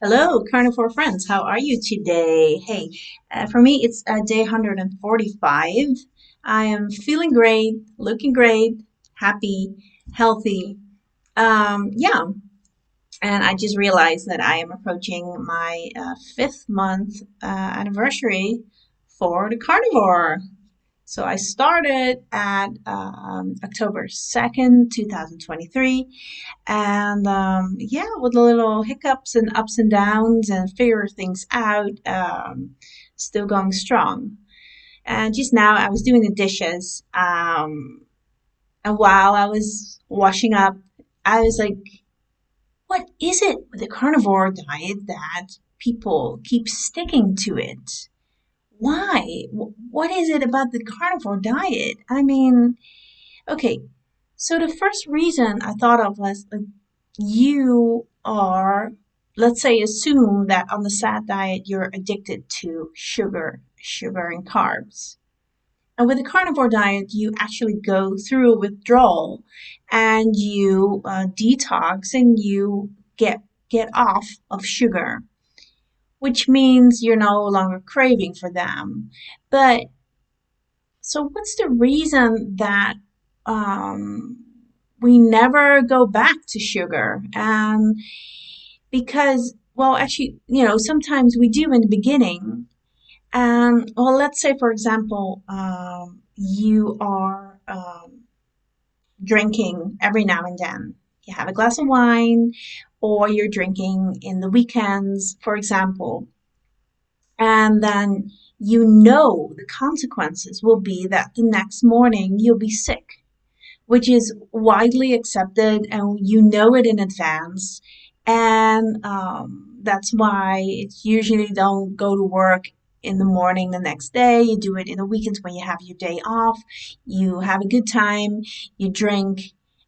Hello, Carnivore friends. How are you today? Hey, for me, it's day 145. I am feeling great, looking great, happy, healthy. Yeah, and I just realized that I am approaching my fifth month anniversary for the Carnivore. So I started at October 2nd, 2023. And yeah, with the little hiccups and ups and downs and figure things out, still going strong. And just now I was doing the dishes. And while I was washing up, I was like, what is it with the carnivore diet that people keep sticking to it? Why? What is it about the carnivore diet? I mean, okay, so the first reason I thought of was like you are, let's say, assume that on the SAD diet you're addicted to sugar and carbs. And with the carnivore diet, you actually go through a withdrawal and you detox and you get off of sugar, which means you're no longer craving for them. But so, what's the reason that um, we never go back to sugar? And because, well, actually, sometimes we do in the beginning. And, well, let's say, for example, you are drinking every now and then. You have a glass of wine, or you're drinking in the weekends, for example. And then the consequences will be that the next morning you'll be sick, which is widely accepted and you know it in advance. And that's why it's usually don't go to work in the morning the next day. You do it in the weekends when you have your day off. You have a good time, you drink,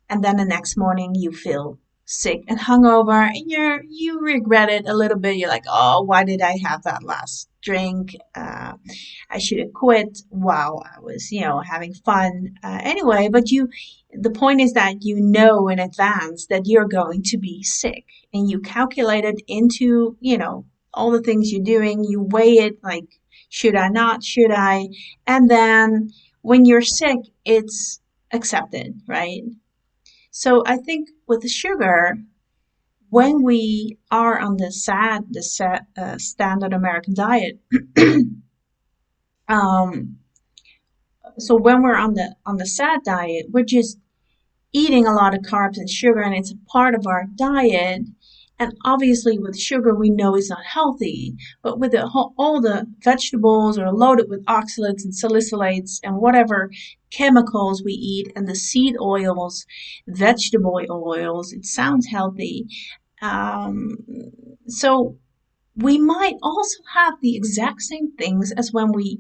and then the next morning you feel sick and hungover and you regret it a little bit. You're like, oh, why did I have that last drink? I should have quit while I was, having fun. Anyway, but the point is that you know in advance that you're going to be sick and you calculate it into, all the things you're doing. You weigh it like, should I not? Should I? And then when you're sick, it's accepted, right? So I think with the sugar, when we are on the standard American diet, um, so when we're on the SAD diet, we're just eating a lot of carbs and sugar, and it's a part of our diet. And obviously, with sugar, we know it's not healthy. But with all the vegetables are loaded with oxalates and salicylates and whatever chemicals we eat, and the seed oils, vegetable oils, it sounds healthy. Um, so we might also have the exact same things as when we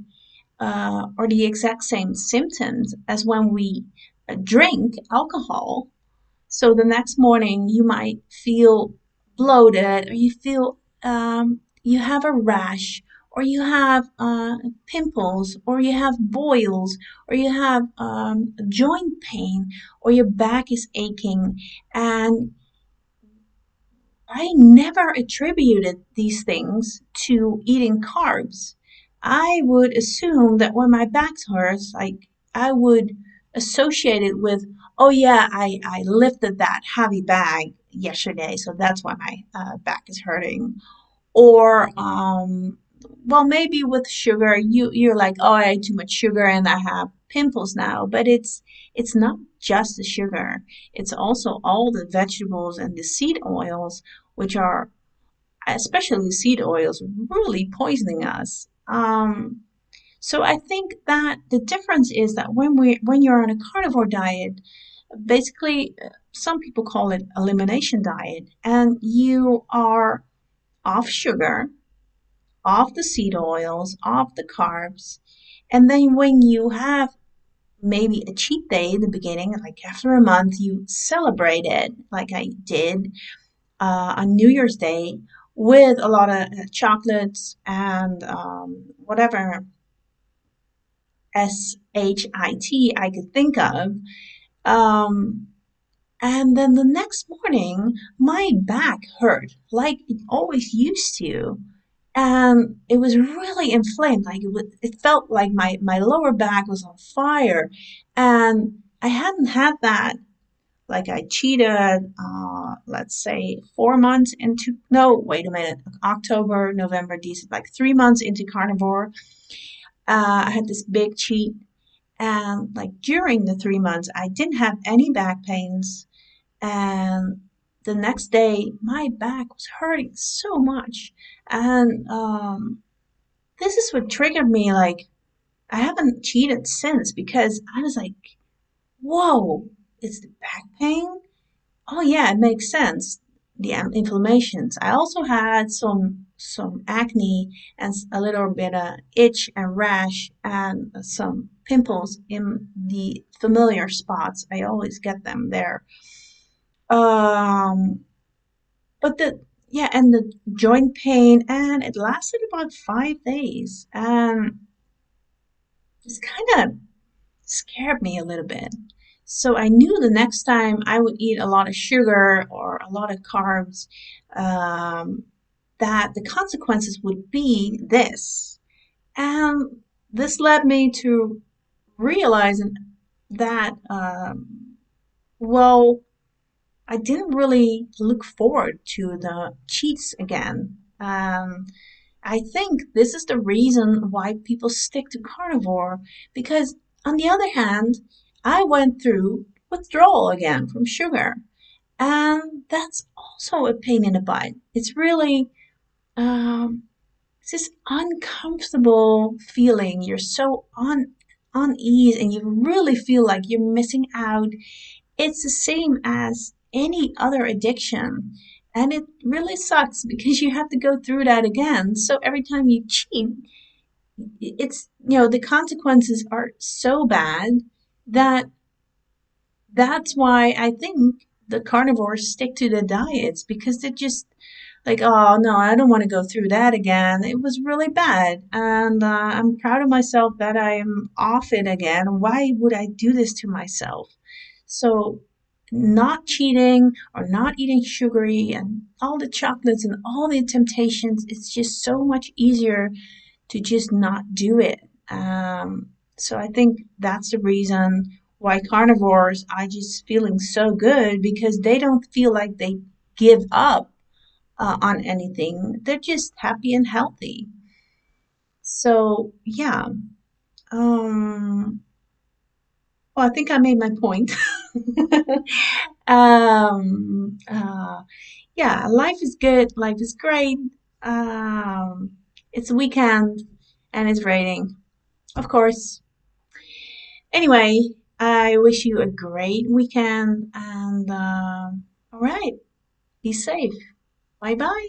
or the exact same symptoms as when we drink alcohol. So the next morning you might feel bloated, or you feel you have a rash, or you have pimples, or you have boils, or you have joint pain, or your back is aching. And I never attributed these things to eating carbs. I would assume that when my back hurts, like I would associate it with, oh yeah, I lifted that heavy bag yesterday, so that's why my back is hurting. Or, well, maybe with sugar, you're like, oh, I ate too much sugar and I have pimples now. But it's not just the sugar. It's also all the vegetables and the seed oils, which are, especially seed oils, really poisoning us. So I think that the difference is that when you're on a carnivore diet, basically some people call it elimination diet, and you are off sugar, off the seed oils, off the carbs. And then when you have maybe a cheat day in the beginning, like after a month, you celebrate it, like I did on New Year's Day, with a lot of chocolates and whatever shit I could think of. Um, And then the next morning, my back hurt like it always used to. And it was really inflamed. Like it felt like my lower back was on fire. And I hadn't had that. Like I cheated, let's say 4 months into, no, wait a minute, October, November, December, like 3 months into carnivore. I had this big cheat. And like during the 3 months, I didn't have any back pains. And the next day, my back was hurting so much. And this is what triggered me. Like, I haven't cheated since because I was like, whoa, it's the back pain? Oh, yeah, it makes sense. The inflammations. I also had some acne and a little bit of itch and rash and some pimples in the familiar spots. I always get them there. Um, but yeah, and the joint pain, and it lasted about 5 days, and it's kind of scared me a little bit. So I knew the next time I would eat a lot of sugar or a lot of carbs, um, that the consequences would be this. And this led me to realizing that, well, I didn't really look forward to the cheats again. I think this is the reason why people stick to carnivore because, on the other hand, I went through withdrawal again from sugar, and that's also a pain in the butt. It's really it's this uncomfortable feeling. You're so unease, and you really feel like you're missing out. It's the same as any other addiction. And it really sucks because you have to go through that again. So every time you cheat, the consequences are so bad that that's why I think the carnivores stick to the diets because they're just like, oh no, I don't want to go through that again. It was really bad. And I'm proud of myself that I am off it again. Why would I do this to myself? So, not cheating or not eating sugary and all the chocolates and all the temptations, it's just so much easier to just not do it. So I think that's the reason why carnivores are just feeling so good because they don't feel like they give up on anything. They're just happy and healthy. So yeah, um, well, I think I made my point. Uh, yeah, life is good. Life is great. Um, it's a weekend and it's raining, of course. Anyway, I wish you a great weekend and all right, be safe. Bye bye.